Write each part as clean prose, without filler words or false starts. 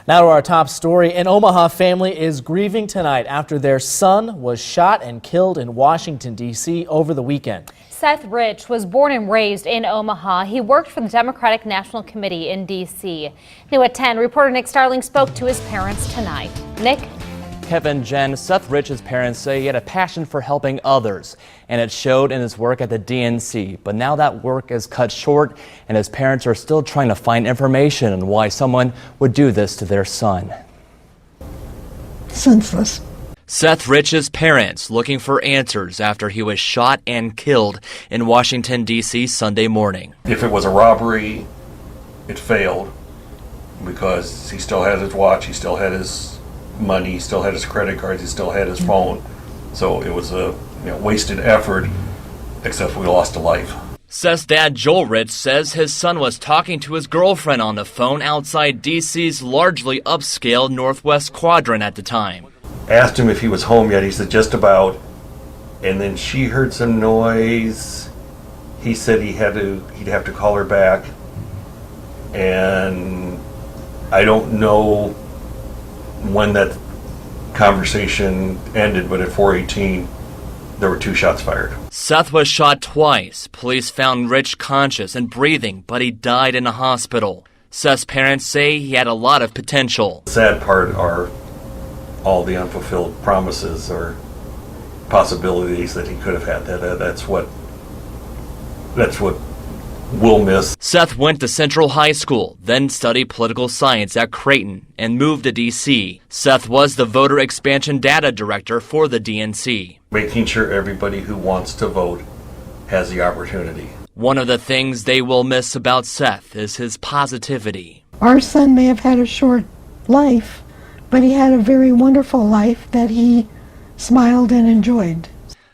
Now to our top story. An Omaha family is grieving tonight after their son was shot and killed in Washington, D.C. over the weekend. Seth Rich was born and raised in Omaha. He worked for the Democratic National Committee in D.C. New at 10, reporter Nick Starling spoke to his parents tonight. Nick? Kevin, Jen, Seth Rich's parents say he had a passion for helping others, and it showed in his work at the DNC. But now that work is cut short, and his parents are still trying to find information on why someone would do this to their son. Senseless. Seth Rich's parents looking for answers after he was shot and killed in Washington, D.C. Sunday morning. If it was a robbery, it failed because he still had his watch, he still had his money, he still had his credit cards, he still had his phone. So it was a wasted effort, except we lost a life. Seth's dad, Joel Rich, says his son was talking to his girlfriend on the phone outside D.C.'s largely upscale Northwest Quadrant at the time. Asked him if he was home yet. He said just about, and then she heard some noise. He said he'd have to call her back, and I don't know when that conversation ended, but at 4:18 there were 2 shots fired. Seth was shot twice. Police found Rich conscious and breathing, but he died in a hospital. Seth's parents say he had a lot of potential. The sad part are all the unfulfilled promises or possibilities that he could have had. That's what we'll miss. Seth went to Central High School, then studied political science at Creighton and moved to D.C. Seth was the voter expansion data director for the DNC. Making sure everybody who wants to vote has the opportunity. One of the things they will miss about Seth is his positivity. Our son may have had a short life, but he had a very wonderful life that he smiled and enjoyed.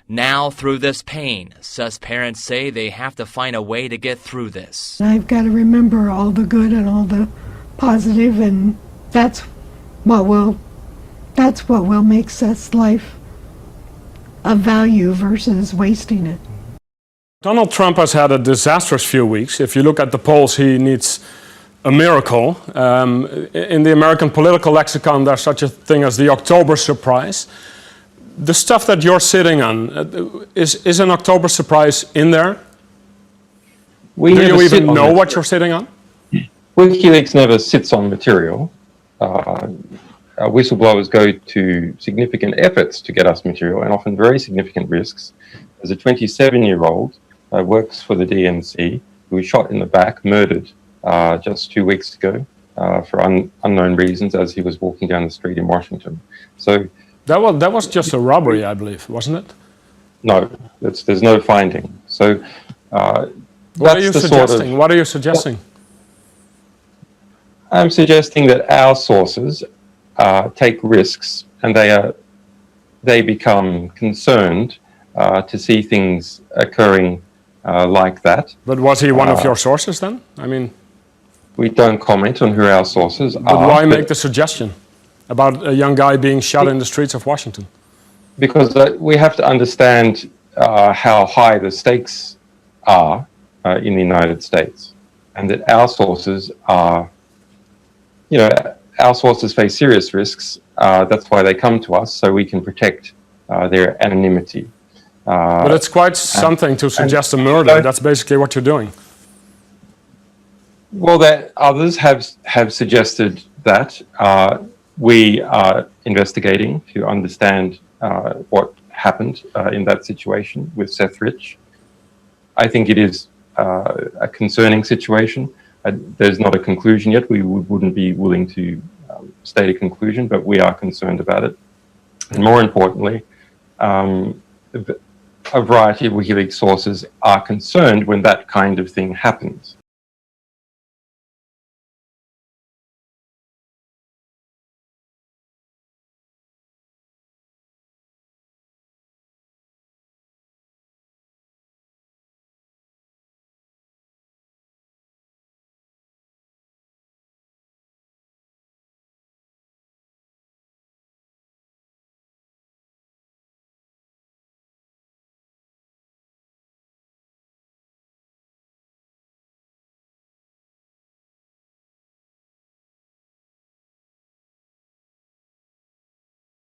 Now, through this pain, Seth's parents say they have to find a way to get through this. I've got to remember all the good and all the positive, and that's what will make Seth's life of value versus wasting it. Donald Trump has had a disastrous few weeks. If you look at the polls, he needs a miracle. In the American political lexicon, there's such a thing as the October surprise. The stuff that you're sitting on, is an October surprise in there? Do you even know what you're sitting on? WikiLeaks never sits on material. Whistleblowers go to significant efforts to get us material, and often very significant risks. As a 27-year-old works for the DNC, who was shot in the back, murdered just 2 weeks ago for unknown reasons as he was walking down the street in Washington. So that was just a robbery, I believe, wasn't it? no, there's no finding. So What are you suggesting? What are you suggesting? I'm suggesting that our sources take risks, and they become concerned to see things occurring like that. But was he one of your sources then? I mean, we don't comment on who our sources are. But why make the suggestion about a young guy being shot in the streets of Washington? Because we have to understand how high the stakes are in the United States, and that our sources are, our sources face serious risks. That's why they come to us, so we can protect their anonymity. But it's quite something to suggest a murder. That's basically what you're doing. Well, that others have suggested that. We are investigating to understand what happened in that situation with Seth Rich. I think it is a concerning situation. There's not a conclusion yet. We wouldn't be willing to state a conclusion, but we are concerned about it. And more importantly, a variety of WikiLeaks sources are concerned when that kind of thing happens.